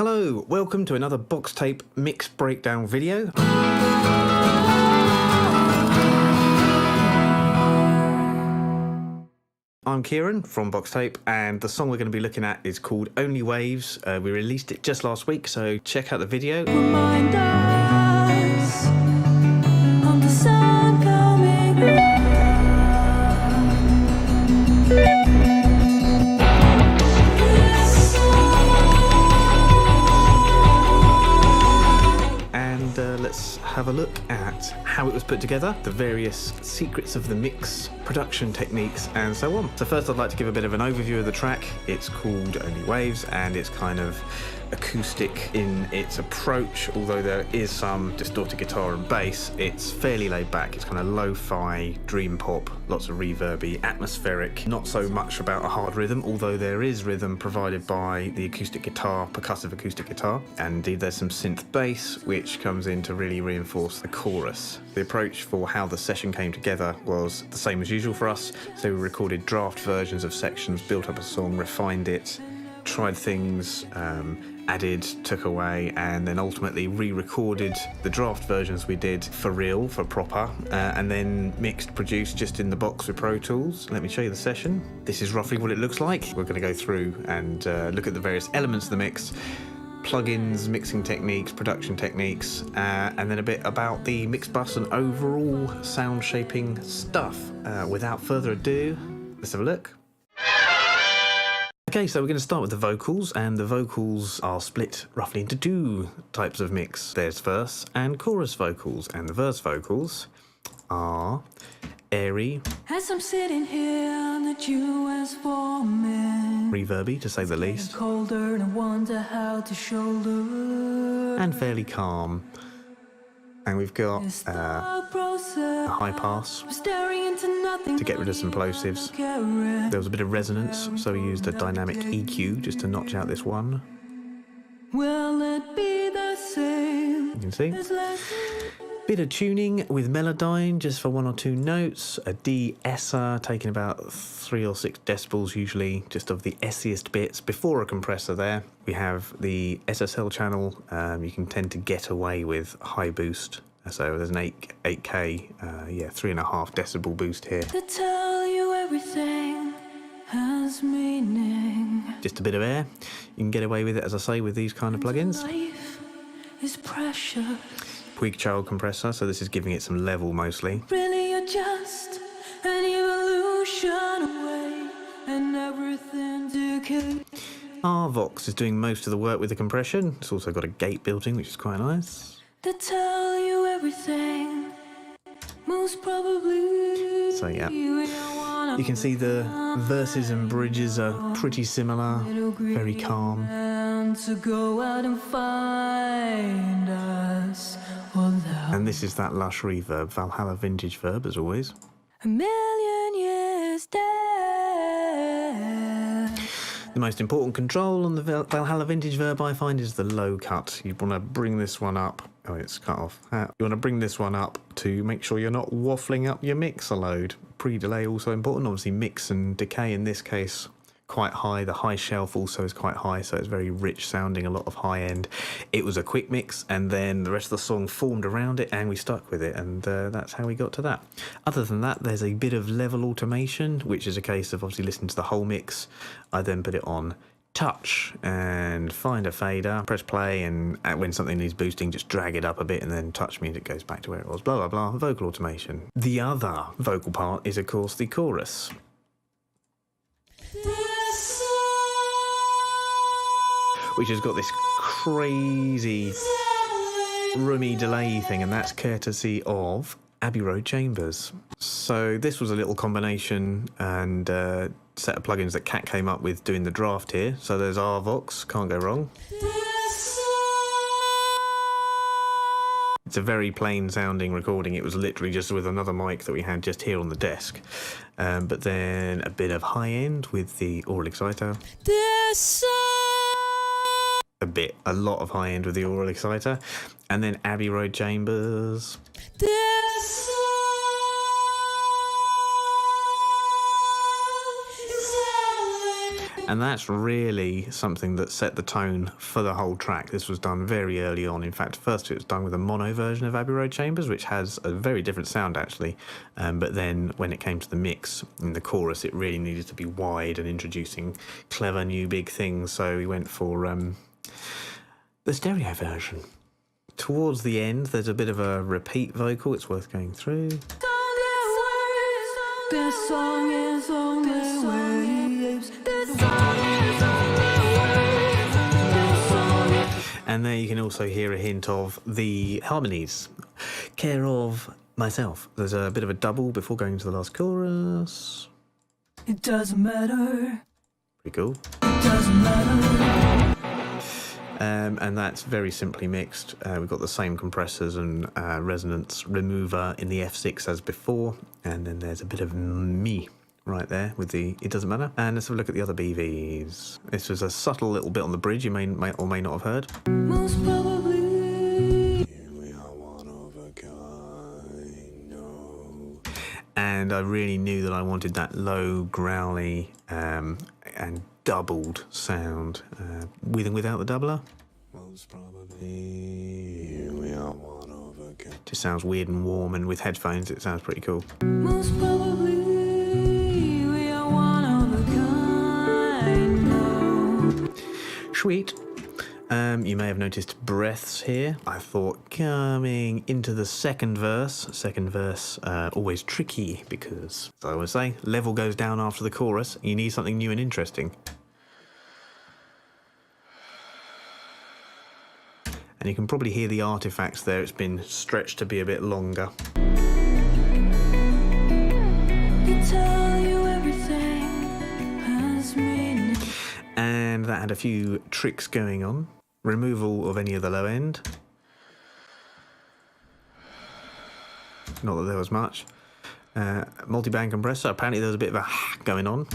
Hello, welcome to another Boxtape mix breakdown video. I'm Kieran from Boxtape, and the song we're going to be looking at is called Only Waves. We released it just last week, so check out the video. Remind us of the sun coming up. Let's have a look at how it was put together, the various secrets of the mix, production techniques, and so on. So first I'd like to give a bit of an overview of the track. It's called Only Waves, and it's kind of acoustic in its approach, although there is some distorted guitar and bass. It's fairly laid back. It's kind of lo-fi, dream pop, lots of reverby, atmospheric, not so much about a hard rhythm, although there is rhythm provided by the acoustic guitar, percussive acoustic guitar, and indeed there's some synth bass which comes in to really reinforce the chorus. The approach for how the session came together was the same as usual for us, so we recorded draft versions of sections, built up a song, refined it, tried things, added, took away, and then ultimately re-recorded the draft versions we did for real, for proper, and then mixed, produced just in the box with Pro Tools. Let me show you the session. This is roughly what it looks like. We're going to go through and look at the various elements of the mix, plugins, mixing techniques, production techniques, and then a bit about the mix bus and overall sound shaping stuff. Without further ado, let's have a look. Okay, so we're going to start with the vocals, and the vocals are split roughly into two types of mix. There's verse and chorus vocals, and the verse vocals are airy, As I'm sitting here on the US forming, reverby to say the least, colder and I wonder how to shoulder, and fairly calm. And we've got a high pass to get rid of some plosives. There was a bit of resonance, so we used a dynamic EQ just to notch out this one. Will it be the same? You can see. Bit of tuning with Melodyne just for one or two notes. A de-esser taking about 3 or 6 decibels usually, just of the essiest bits before a compressor there. We have the SSL channel. You can tend to get away with high boost. So there's an 8K, 3.5 decibel boost here. To tell you everything has meaning. Just a bit of air. You can get away with it, as I say, with these kind of plugins. Life is precious. Puig child compressor, so this is giving it some level mostly. Really you're just an evolution away, and everything decay. Our Vox is doing most of the work with the compression. It's also got a gate built in, which is quite nice. To tell you everything, most probably. So yeah, you can see the verses and bridges are pretty similar, very calm. And to go out and find us. And this is that lush reverb, Valhalla vintage verb as always. A million years dead. The most important control on the Valhalla vintage verb I find is the low cut. You want to bring this one up. Oh, it's cut off. You want to bring this one up to make sure you're not waffling up your mixer load. Pre-delay also important. Obviously mix and decay in this case quite high. The high shelf also is quite high, so it's very rich sounding, a lot of high end. It was a quick mix, and then the rest of the song formed around it, and we stuck with it, and that's how we got to that. Other than that, there's a bit of level automation, which is a case of obviously listening to the whole mix. I then put it on touch and find a fader, press play, and when something needs boosting, just drag it up a bit, and then touch music goes back to where it was. Blah, blah, blah. Vocal automation. The other vocal part is, of course, the chorus, which has got this crazy roomy delay thing, and that's courtesy of Abbey Road Chambers. So this was a little combination and set of plugins that Kat came up with doing the draft here. So there's our Vox, can't go wrong. It's a very plain sounding recording. It was literally just with another mic that we had just here on the desk. But then a bit of high end with the oral exciter. A lot of high end with the oral exciter, and then Abbey Road Chambers. And that's really something that set the tone for the whole track. This was done very early on. In fact, first it was done with a mono version of Abbey Road Chambers, which has a very different sound actually. But then when it came to the mix in the chorus, it really needed to be wide and introducing clever new big things. So we went for the stereo version. Towards the end, there's a bit of a repeat vocal. It's worth going through. This song is only waves. And there you can also hear a hint of the harmonies. Care of myself. There's a bit of a double before going to the last chorus. It doesn't matter. Pretty cool. It doesn't matter. And that's very simply mixed. We've got the same compressors and resonance remover in the F6 as before. And then there's a bit of me right there with the it doesn't matter. And let's have a look at the other BVs. This was a subtle little bit on the bridge you may or may not have heard. Most probably. We are one of a kind, no. And I really knew that I wanted that low, growly, and doubled sound, with and without the doubler. Most probably we are one of a kind. Just sounds weird and warm, and with headphones it sounds pretty cool. Most probably we are one of a kind. No. Sweet. You may have noticed breaths here. I thought coming into the second verse always tricky because, as I always say, level goes down after the chorus. You need something new and interesting. And you can probably hear the artifacts there. It's been stretched to be a bit longer. They tell you everything has meaning. And that had a few tricks going on. Removal of any of the low end. Not that there was much. Multi-band compressor. Apparently there was a bit of a going on.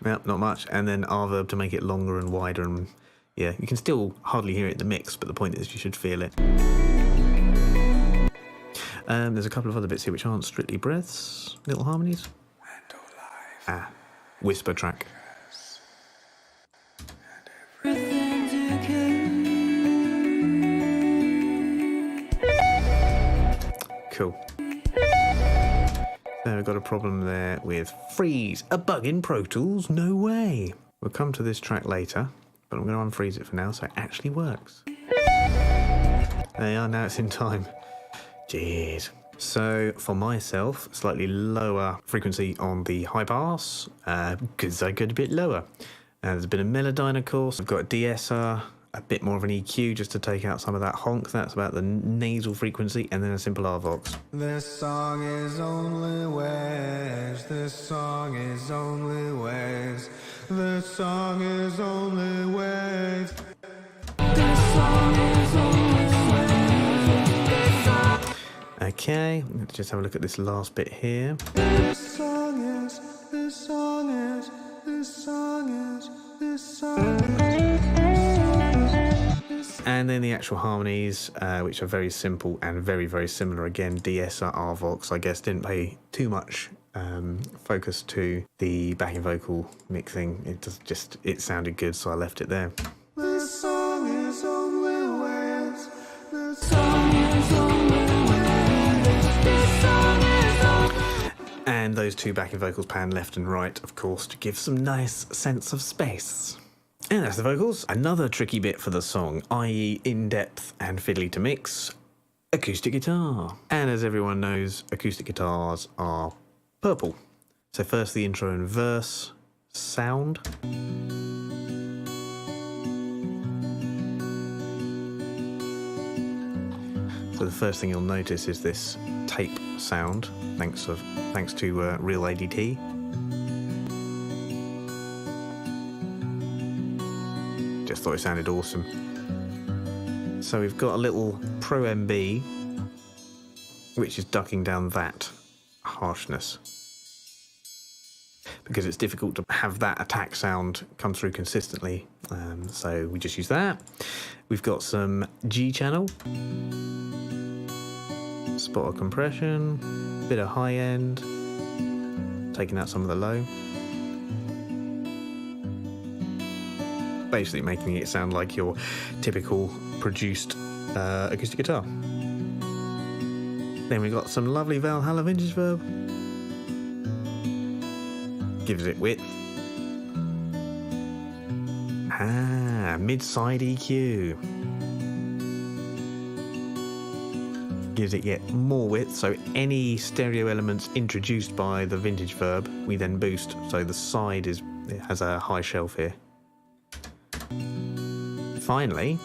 Yep, not much. And then reverb to make it longer and wider. And yeah, you can still hardly hear it in the mix, but the point is you should feel it. There's a couple of other bits here which aren't strictly breaths. Little harmonies. Whisper track. Everything's okay. Cool. So we've got a problem there with freeze. A bug in Pro Tools? No way. We'll come to this track later, but I'm going to unfreeze it for now so it actually works. There you are, now it's in time. Jeez. So for myself, slightly lower frequency on the high pass, because I get a bit lower. There's a bit of Melodyne, of course. I've got a de-esser, a bit more of an EQ just to take out some of that honk. That's about the nasal frequency, and then a simple RVox. This song is only waves. This song is only waves. This song is only waves. This song is only waves. Okay, let's just have a look at this last bit here. This song is, this song is, this song is, this song is. And then the actual harmonies, which are very simple and very, very similar. Again, de-esser, RVox, I guess, didn't pay too much focus to the backing vocal mixing. It sounded good, so I left it there. This song is only waves. This Song is only waves. This song is only. And those two backing vocals pan left and right, of course, to give some nice sense of space. And that's the vocals. Another tricky bit for the song, i.e. in-depth and fiddly to mix, acoustic guitar. And as everyone knows, acoustic guitars are purple. So first the intro and verse sound. So the first thing you'll notice is this tape sound, thanks to real ADT. Just thought it sounded awesome. So we've got a little Pro MB, which is ducking down that harshness, because it's difficult to have that attack sound come through consistently. So we just use that. We've got some G channel, spot of compression, bit of high end, taking out some of the low. Basically making it sound like your typical produced acoustic guitar. Then we got some lovely Valhalla vintage verb. Gives it width. Mid-side EQ. Gives it yet more width, so any stereo elements introduced by the vintage verb, we then boost, so the side it has a high shelf here. Finally,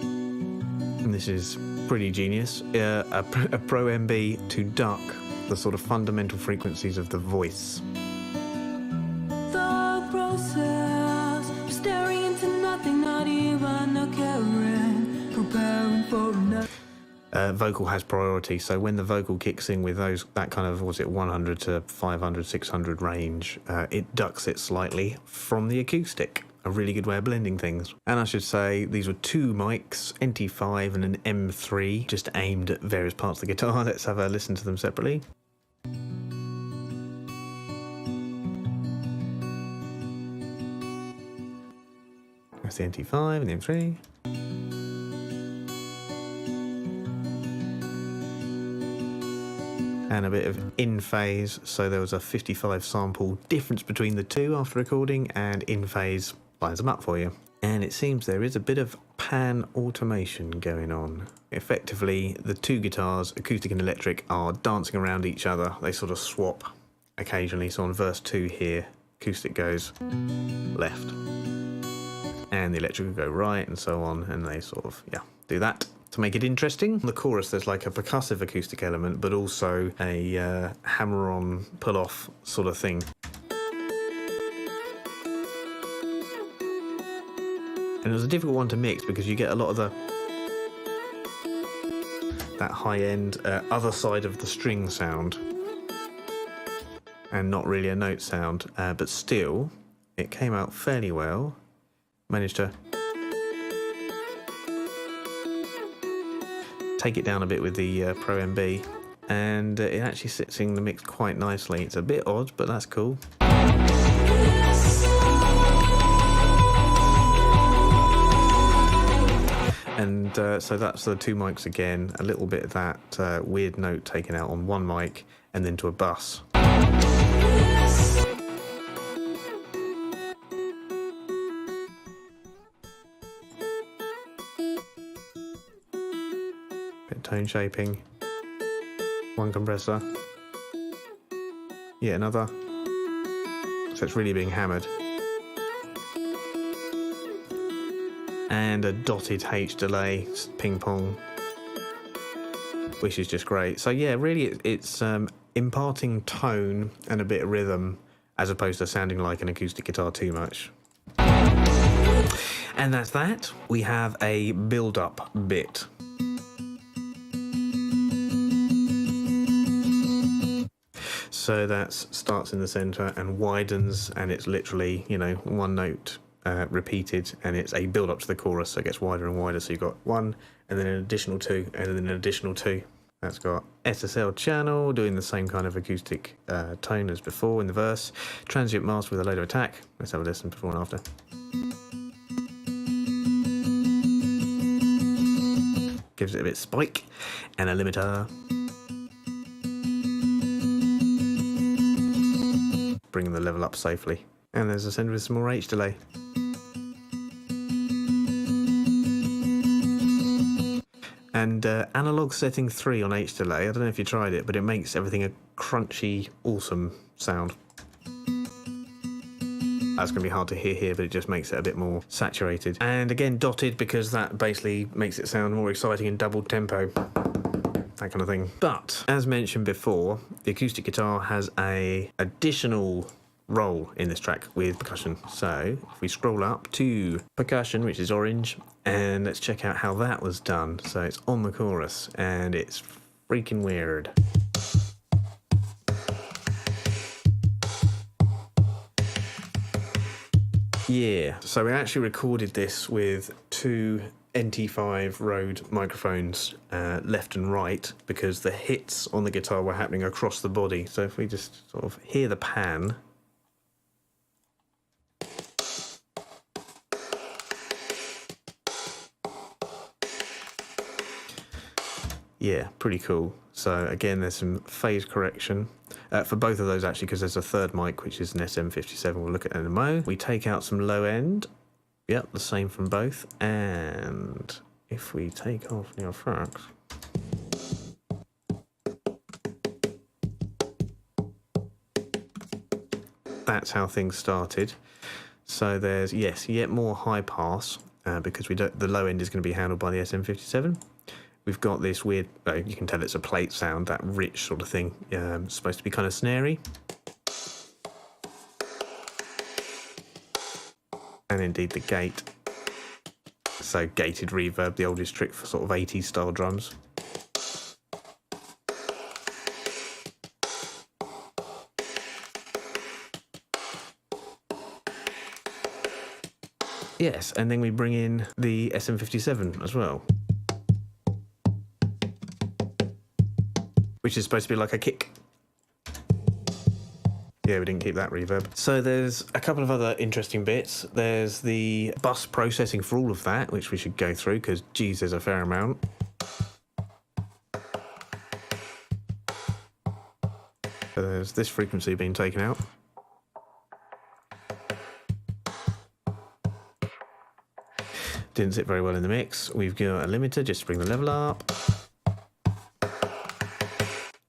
and this is pretty genius, a Pro MB to duck the sort of fundamental frequencies of the voice. Thought process, staring into nothing, not even a caring, preparing for another. Vocal has priority, so when the vocal kicks in with that kind of, 100 to 500, 600 range, it ducks it slightly from the acoustic. A really good way of blending things. And I should say these were two mics, NT5 and an M3, just aimed at various parts of the guitar. Let's have a listen to them separately. That's the NT5 and the M3. And a bit of in phase, so there was a 55 sample difference between the two after recording, and in phase lines them up for you. And it seems there is a bit of pan automation going on. Effectively, the two guitars, acoustic and electric, are dancing around each other. They sort of swap occasionally. So on verse 2 here, acoustic goes left, and the electric will go right, and so on, and they sort of, do that. To make it interesting, in the chorus there's like a percussive acoustic element, but also a hammer-on, pull-off sort of thing. And it was a difficult one to mix because you get a lot of that high-end other side of the string sound, and not really a note sound, but still, it came out fairly well. Managed to take it down a bit with the Pro MB, and it actually sits in the mix quite nicely. It's a bit odd, but that's cool. And so that's the two mics again, a little bit of that weird note taken out on one mic and then to a bus. Bit of tone shaping, one compressor, yet another, so it's really being hammered. And a dotted H delay, ping pong, which is just great. So yeah, really it's imparting tone and a bit of rhythm as opposed to sounding like an acoustic guitar too much. And that's that. We have a build-up bit. So that starts in the center and widens, and it's literally, one note repeated, and it's a build up to the chorus, so it gets wider and wider. So you've got one, and then an additional two, and then an additional two. That's got SSL channel doing the same kind of acoustic tone as before in the verse. Transient mask with a load of attack. Let's have a listen before and after. Gives it a bit of spike, and a limiter. Bringing the level up safely. And there's a send with some more H delay. And analog setting 3 on H delay, I don't know if you tried it, but it makes everything a crunchy, awesome sound. That's going to be hard to hear here, but it just makes it a bit more saturated. And again, dotted, because that basically makes it sound more exciting in double tempo. That kind of thing. But, as mentioned before, the acoustic guitar has a additional role in this track with percussion. So if we scroll up to percussion, which is orange, and let's check out how that was done. So it's on the chorus, and it's freaking weird. Yeah, so we actually recorded this with two NT5 Rode microphones left and right because the hits on the guitar were happening across the body. So if we just sort of hear the pan. Yeah, pretty cool. So again, there's some phase correction for both of those actually, because there's a third mic, which is an SM57. We'll look at it in a mo. We take out some low end. Yep, the same from both. And if we take off the effects, that's how things started. So there's, yes, yet more high pass because we don't. The low end is going to be handled by the SM57. We've got this weird, you can tell it's a plate sound, that rich sort of thing. Supposed to be kind of snary. And indeed the gate. So gated reverb, the oldest trick for sort of 80s style drums. Yes, and then we bring in the SM57 as well, which is supposed to be like a kick. Yeah, we didn't keep that reverb. So there's a couple of other interesting bits. There's the bus processing for all of that, which we should go through because, geez, there's a fair amount. So there's this frequency being taken out. Didn't sit very well in the mix. We've got a limiter just to bring the level up.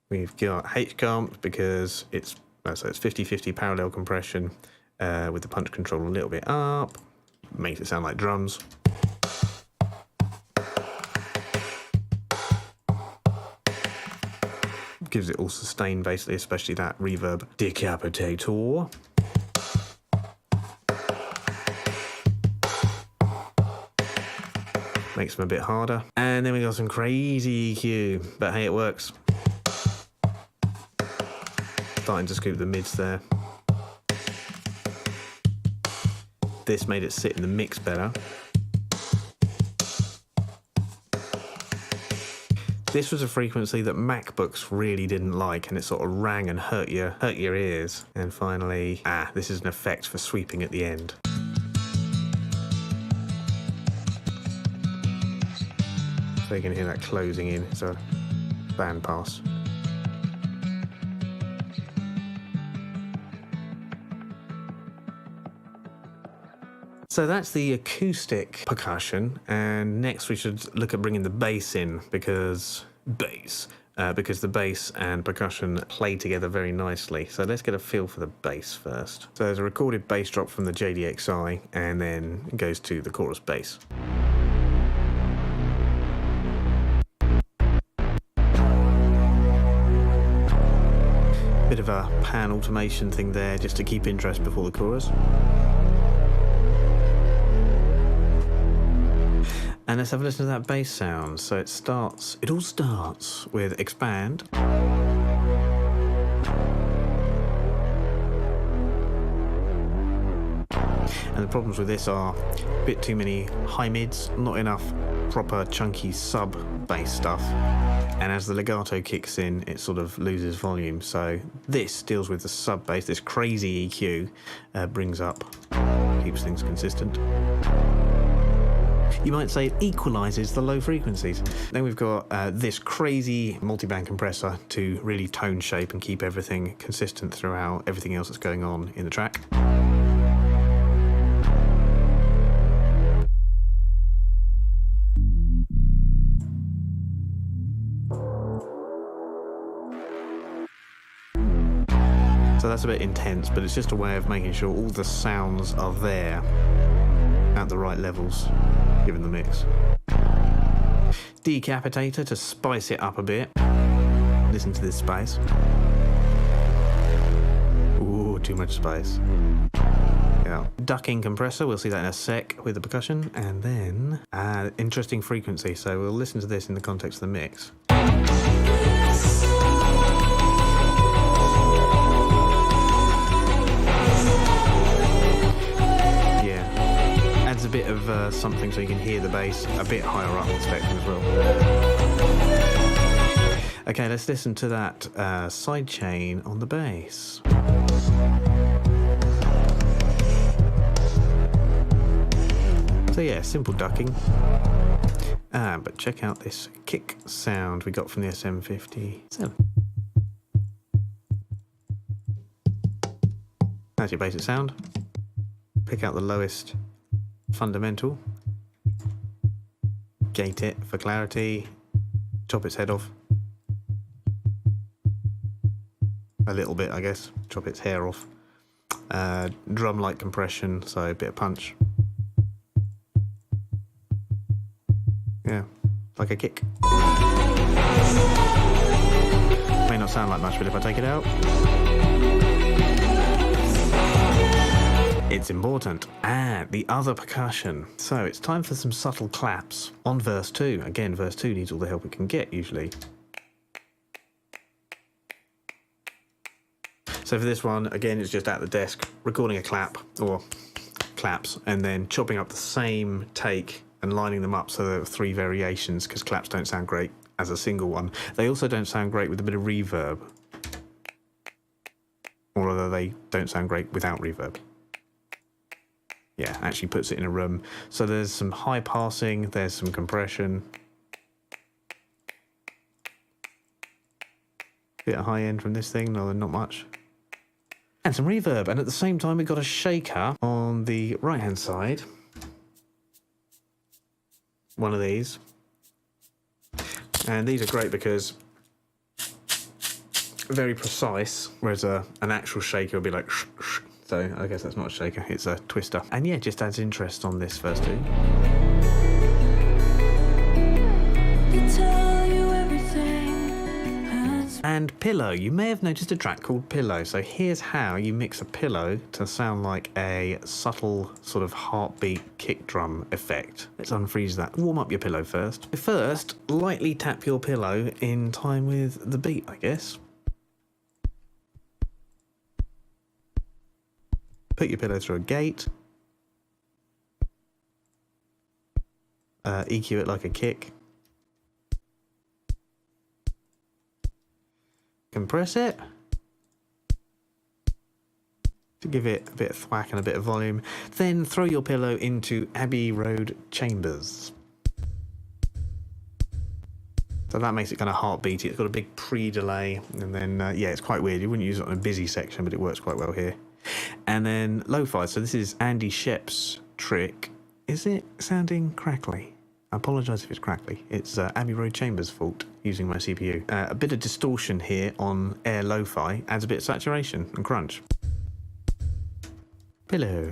We've got H-comp because it's 50-50 parallel compression with the punch control a little bit up. Makes it sound like drums. Gives it all sustain basically, especially that reverb decapitator. Makes them a bit harder. And then we got some crazy EQ, but hey, it works. Starting to scoop the mids there. This made it sit in the mix better. This was a frequency that MacBooks really didn't like, and it sort of rang and hurt your ears. And finally, this is an effect for sweeping at the end. So you can hear that closing in. It's a band pass. So that's the acoustic percussion, and next we should look at bringing the bass in because the bass and percussion play together very nicely. So let's get a feel for the bass first. So there's a recorded bass drop from the JDXI, and then it goes to the chorus bass. Bit of a pan automation thing there just to keep interest before the chorus. And let's have a listen to that bass sound. So it all starts with expand. And the problems with this are a bit too many high mids, not enough proper chunky sub bass stuff. And as the legato kicks in, it sort of loses volume. So this deals with the sub bass, this crazy EQ keeps things consistent. You might say it equalises the low frequencies. Then we've got this crazy multiband compressor to really tone shape and keep everything consistent throughout everything else that's going on in the track. So that's a bit intense, but it's just a way of making sure all the sounds are there at the right levels, given the mix. Decapitator to spice it up a bit. Listen to this space. Ooh, too much space. Yeah. Ducking compressor, we'll see that in a sec with the percussion. And then, interesting frequency, so we'll listen to this in the context of the mix. bit of something so you can hear the bass a bit higher up on the spectrum as well. Okay, let's listen to that side chain on the bass. So yeah, simple ducking. But check out this kick sound we got from the SM57. That's your basic sound. Pick out the lowest fundamental. Gate it for clarity. Chop its head off. A little bit, I guess. Chop its hair off. Drum-like compression, so a bit of punch. Yeah, like a kick. May not sound like much, but if I take it out, it's important. And the other percussion. So it's time for some subtle claps on verse 2. Again, verse 2 needs all the help it can get, usually. So for this one, again, it's just at the desk, recording a clap, or claps, and then chopping up the same take and lining them up so there are 3 variations, because claps don't sound great as a single one. They also don't sound great with a bit of reverb. Or rather, they don't sound great without reverb. Yeah, actually puts it in a room. So there's some high passing, there's some compression. Bit of high end from this thing, no, not much. And some reverb, and at the same time we've got a shaker on the right hand side. One of these. And these are great because very precise, whereas an actual shaker would be like shh, shh. So I guess that's not a shaker, it's a twister. And yeah, just adds interest on this first 2. And pillow. You may have noticed a track called Pillow. So here's how you mix a pillow to sound like a subtle sort of heartbeat kick drum effect. Let's unfreeze that. Warm up your pillow first. First, lightly tap your pillow in time with the beat, I guess. Put your pillow through a gate. EQ it like a kick. Compress it to give it a bit of thwack and a bit of volume. Then throw your pillow into Abbey Road Chambers. So that makes it kind of heartbeaty. It's got a big pre-delay, and then yeah, it's quite weird. You wouldn't use it on a busy section, but it works quite well here. And then lo-fi. So this is Andy Shep's trick. Is it sounding crackly? I apologise if it's crackly. It's Abbey Road Chambers' fault using my CPU. A bit of distortion here on Air Lo-Fi adds a bit of saturation and crunch. Pillow.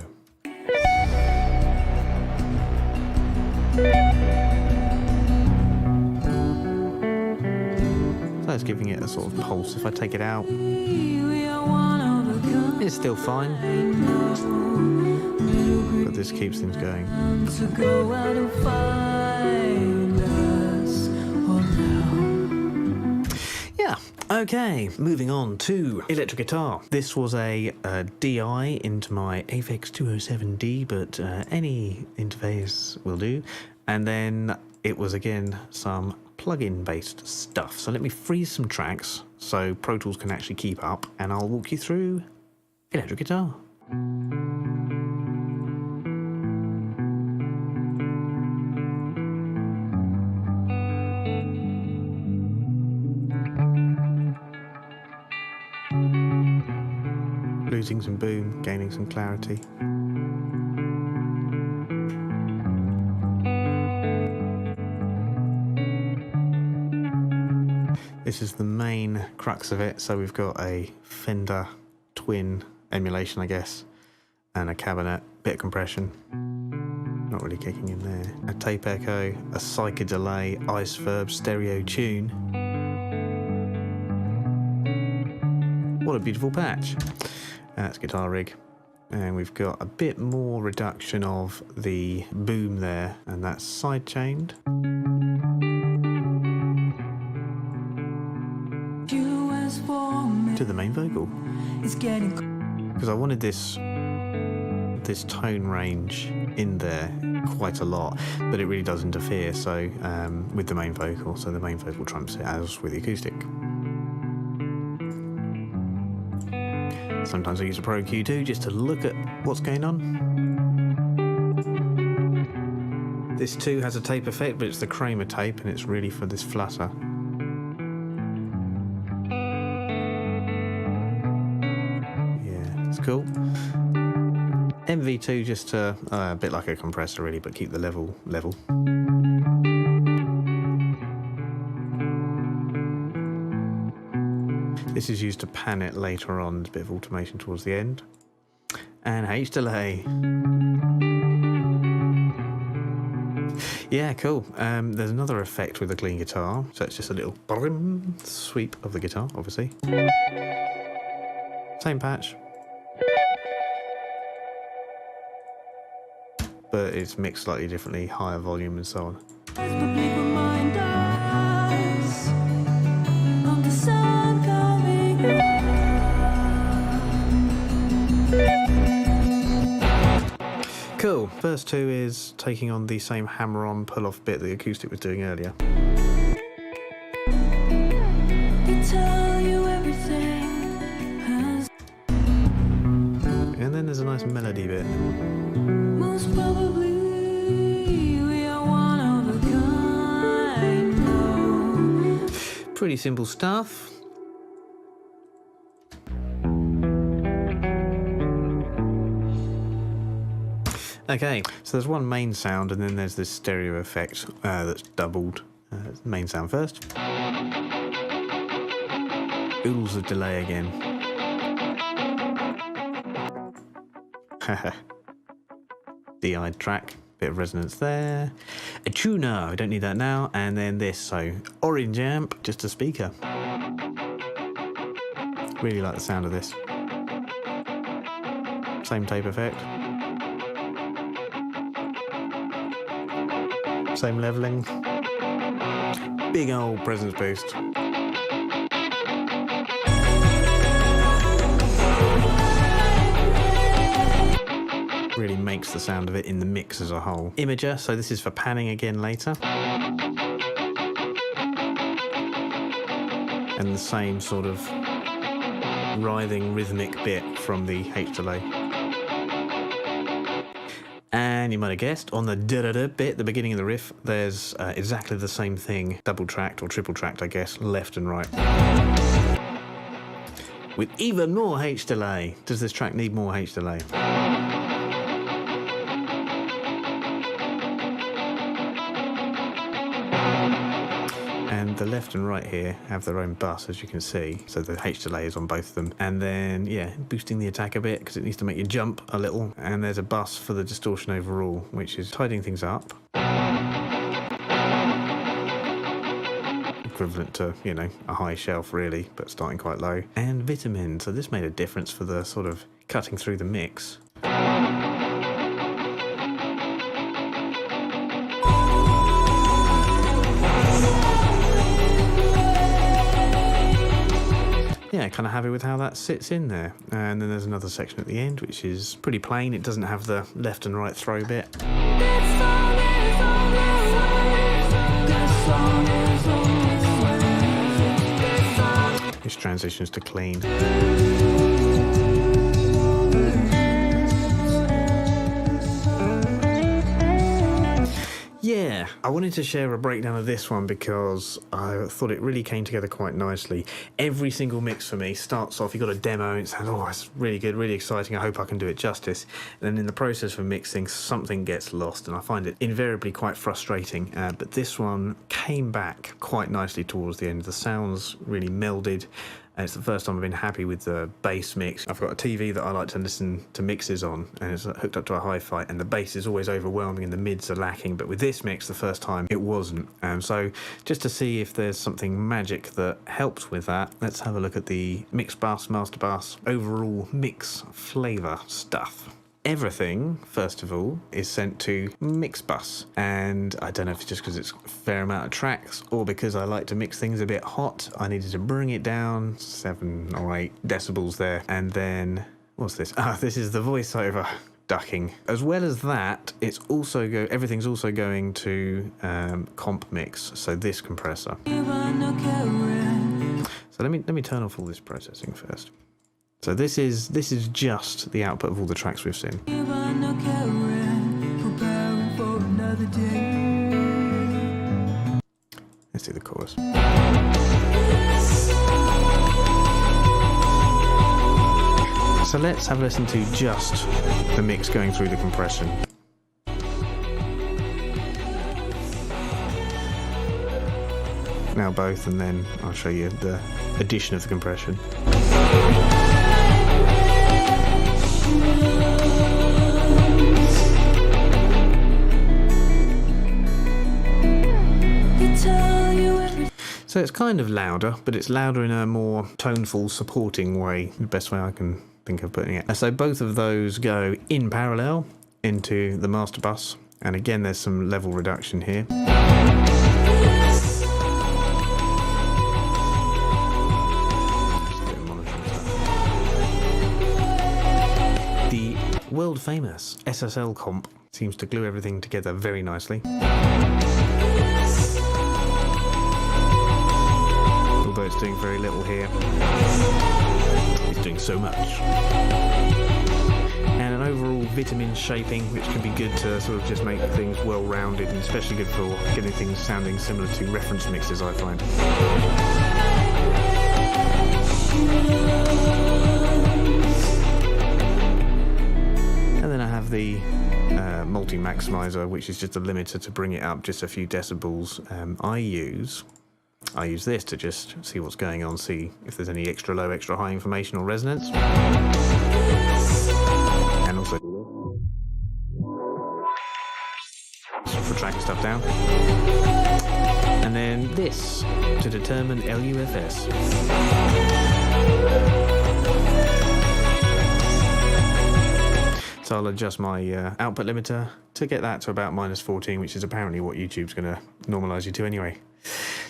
So it's giving it a sort of pulse. If I take it out, it's still fine. But this keeps things going. Yeah, okay, moving on to electric guitar. This was a DI into my Aphex 207D, but any interface will do. And then it was again some plug-in based stuff. So let me freeze some tracks so Pro Tools can actually keep up, and I'll walk you through electric guitar. Losing some boom, gaining some clarity. This is the main crux of it. So we've got a Fender Twin emulation, I guess, and a cabinet, bit of compression. Not really kicking in there. A tape echo, a psycha delay, ice verb, stereo tune. What a beautiful patch. And that's guitar rig. And we've got a bit more reduction of the boom there, and that's side chained. To the main vocal. Because I wanted this this tone range in there quite a lot, but it really does interfere with the main vocal, so the main vocal trumps it as with the acoustic. Sometimes I use a Pro Q2 just to look at what's going on. This too has a tape effect, but it's the Kramer tape and it's really for this flutter. Yeah, it's cool. MV2 just to, a bit like a compressor really, but keep the level. This is used to pan it later on. There's a bit of automation towards the end. And H delay. Yeah, cool. There's another effect with the clean guitar. So it's just a little sweep of the guitar, obviously. Same patch. But it's mixed slightly differently, higher volume and so on. Cool. Verse 2 is taking on the same hammer-on pull-off bit the acoustic was doing earlier. And then there's a nice melody bit. Most probably we are one of a kind, no. Pretty simple stuff. Okay, so there's one main sound and then there's this stereo effect that's doubled. Main sound first. Oodles of delay again. DI'd track, bit of resonance there. A tuner, I don't need that now. And then this, so orange amp, just a speaker. Really like the sound of this. Same tape effect. Same leveling. Big old presence boost. Really makes the sound of it in the mix as a whole. Imager, so this is for panning again later. And the same sort of writhing rhythmic bit from the H delay. And you might have guessed, on the da-da-da bit, the beginning of the riff, there's exactly the same thing, double tracked or triple tracked, I guess, left and right. With even more H delay. Does this track need more H delay? And the left and right here have their own bus, as you can see. So the H delay is on both of them. And then, yeah, boosting the attack a bit because it needs to make you jump a little. And there's a bus for the distortion overall, which is tidying things up. Equivalent to, you know, a high shelf really, but starting quite low. And vitamin, so this made a difference for the sort of cutting through the mix. Yeah, kind of happy with how that sits in there. And then there's another section at the end, which is pretty plain. It doesn't have the left and right throw bit. Which transitions to clean. Yeah, I wanted to share a breakdown of this one because I thought it really came together quite nicely. Every single mix for me starts off, you've got a demo, and it sounds, oh, it's really good, really exciting, I hope I can do it justice. And then in the process of mixing, something gets lost, and I find it invariably quite frustrating. But this one came back quite nicely towards the end. The sounds really melded. And it's the first time I've been happy with the bass mix. I've got a TV that I like to listen to mixes on, and it's hooked up to a hi-fi, and the bass is always overwhelming and the mids are lacking. But with this mix, the first time, it wasn't. So just to see if there's something magic that helps with that, let's have a look at the mix bus, master bus, overall mix flavour stuff. Everything, first of all, is sent to Mixbus, and I don't know if it's just because it's a fair amount of tracks or because I like to mix things a bit hot. I needed to bring it down 7 or 8 decibels there, and then what's this? This is the voiceover. ducking. As well as that, it's also everything's also going to comp mix, so this compressor. So let me turn off all this processing first. So this is just the output of all the tracks we've seen. Let's do the chorus. So let's have a listen to just the mix going through the compression. Now both, and then I'll show you the addition of the compression. So it's kind of louder, but it's louder in a more toneful, supporting way, the best way I can think of putting it. So both of those go in parallel into the master bus, and again there's some level reduction here. The world famous SSL comp seems to glue everything together very nicely. Although it's doing very little here, it's doing so much. And an overall vitamin shaping, which can be good to sort of just make things well-rounded, and especially good for getting things sounding similar to reference mixes, I find. And then I have the multi-maximizer, which is just a limiter to bring it up just a few decibels. I use this to just see what's going on, see if there's any extra low, extra high information or resonance. And also for tracking stuff down. And then this to determine LUFS. So I'll adjust my output limiter to get that to about -14, which is apparently what YouTube's going to normalise you to anyway.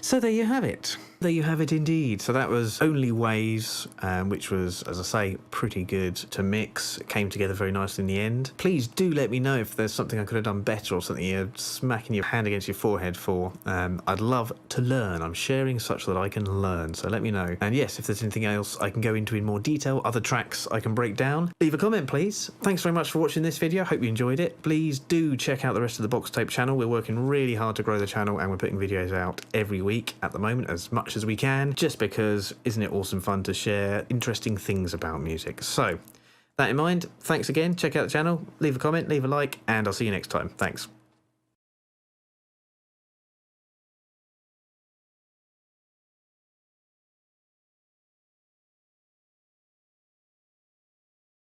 So there you have it. There you have it indeed. So that was Only Waves, which was, as I say, pretty good to mix. It came together very nicely in the end. Please do let me know if there's something I could have done better or something you're smacking your hand against your forehead for. I'd love to learn. I'm sharing such that I can learn, so let me know. And yes, if there's anything else I can go into in more detail, other tracks I can break down, leave a comment, please. Thanks very much for watching this video. Hope you enjoyed it. Please do check out the rest of the Boxtape channel. We're working really hard to grow the channel, and we're putting videos out every week at the moment, as much as we can, just because isn't it awesome fun to share interesting things about music. So that in mind, thanks again, check out the channel, leave a comment, leave a like, and I'll see you next time. Thanks.